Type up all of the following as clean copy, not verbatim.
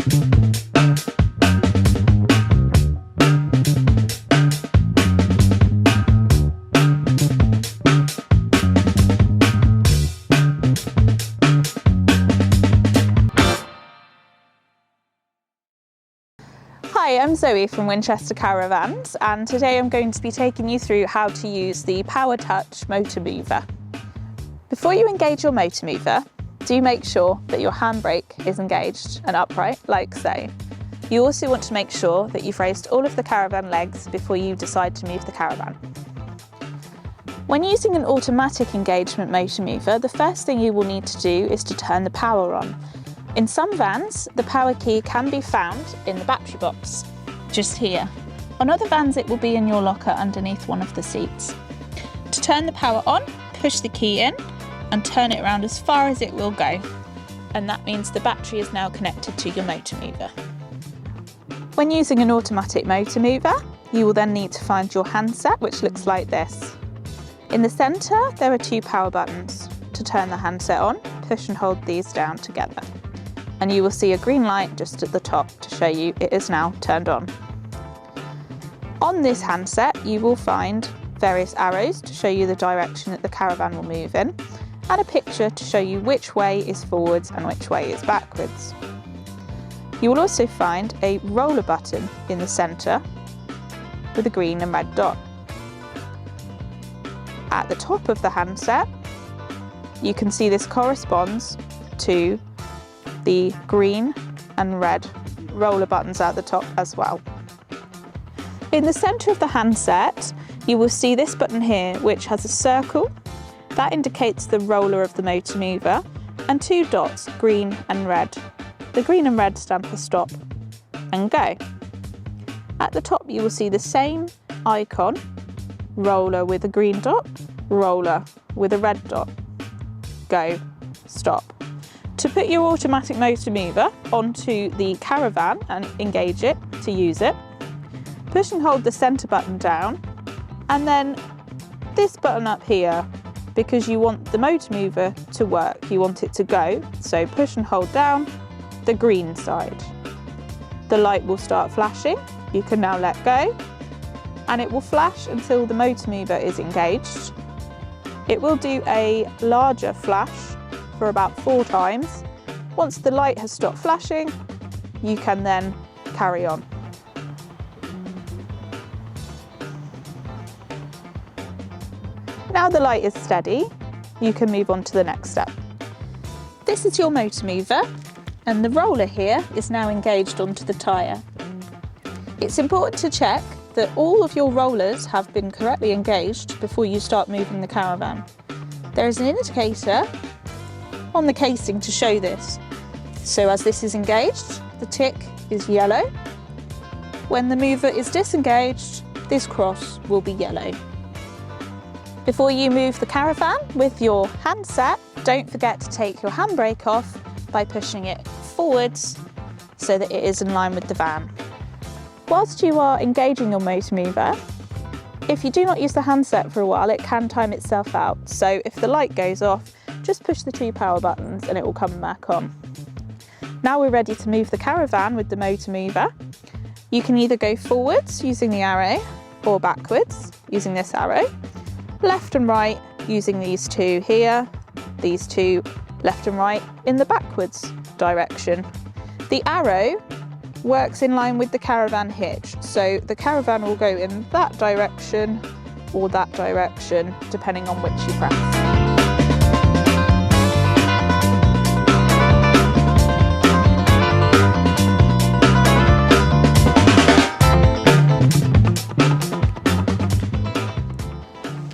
Hi, I'm Zoe from Winchester Caravans, and today I'm going to be taking you through how to use the Powrtouch Motor Mover. Before you engage your motor mover, do make sure that your handbrake is engaged and upright, like so. You also want to make sure that you've raised all of the caravan legs before you decide to move the caravan. When using an automatic engagement motor mover, the first thing you will need to do is to turn the power on. In some vans, the power key can be found in the battery box, just here. On other vans, it will be in your locker underneath one of the seats. To turn the power on, push the key in and turn it around as far as it will go. And that means the battery is now connected to your motor mover. When using an automatic motor mover, you will then need to find your handset, which looks like this. In the centre, there are two power buttons. To turn the handset on, push and hold these down together. And you will see a green light just at the top to show you it is now turned on. On this handset, you will find various arrows to show you the direction that the caravan will move in, and a picture to show you which way is forwards and which way is backwards. You will also find a roller button in the centre with a green and red dot. At the top of the handset, you can see this corresponds to the green and red roller buttons at the top as well. In the centre of the handset, you will see this button here, which has a circle. That indicates the roller of the motor mover, and two dots, green and red. The green and red stand for stop and go. At the top, you will see the same icon, roller with a green dot, roller with a red dot, go, stop. To put your automatic motor mover onto the caravan and engage it to use it, push and hold the centre button down, and then this button up here, because you want the motor mover to work, you want it to go, so push and hold down the green side. The light will start flashing, you can now let go, and it will flash until the motor mover is engaged. It will do a larger flash for about 4 times. Once the light has stopped flashing, you can then carry on. Now the light is steady, you can move on to the next step. This is your motor mover, and the roller here is now engaged onto the tyre. It's important to check that all of your rollers have been correctly engaged before you start moving the caravan. There is an indicator on the casing to show this. So as this is engaged, the tick is yellow. When the mover is disengaged, this cross will be yellow. Before you move the caravan with your handset, don't forget to take your handbrake off by pushing it forwards so that it is in line with the van. Whilst you are engaging your motor mover, if you do not use the handset for a while, it can time itself out. So if the light goes off, just push the 2 power buttons and it will come back on. Now we're ready to move the caravan with the motor mover. You can either go forwards using the arrow or backwards using this arrow. Left and right using these two here, these two left and right in the backwards direction. The arrow works in line with the caravan hitch, so the caravan will go in that direction or that direction depending on which you press.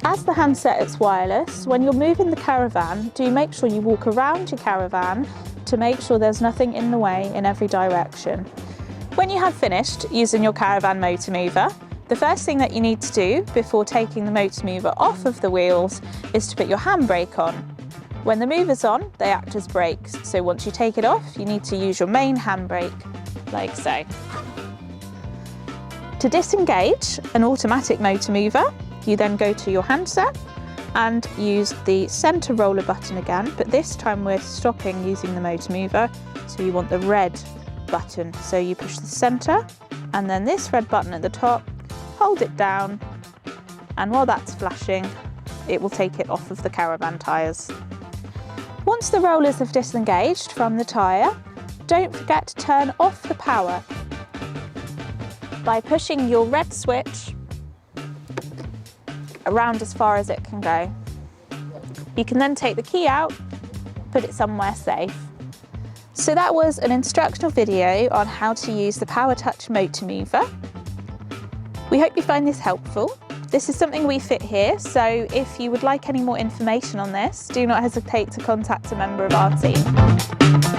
As the handset is wireless, when you're moving the caravan, do make sure you walk around your caravan to make sure there's nothing in the way in every direction. When you have finished using your caravan motor mover, the first thing that you need to do before taking the motor mover off of the wheels is to put your handbrake on. When the mover's on, they act as brakes, so once you take it off, you need to use your main handbrake, like so. To disengage an automatic motor mover, you then go to your handset and use the centre roller button again, but this time we're stopping using the motor mover, so you want the red button. So you push the centre and then this red button at the top, hold it down, and while that's flashing, it will take it off of the Caravan tyres. Once the rollers have disengaged from the tyre, don't forget to turn off the power by pushing your red switch around as far as it can go. You can then take the key out, put it somewhere safe. So that was an instructional video on how to use the Powrtouch Motor Mover. We hope you find this helpful. This is something we fit here, so if you would like any more information on this, do not hesitate to contact a member of our team.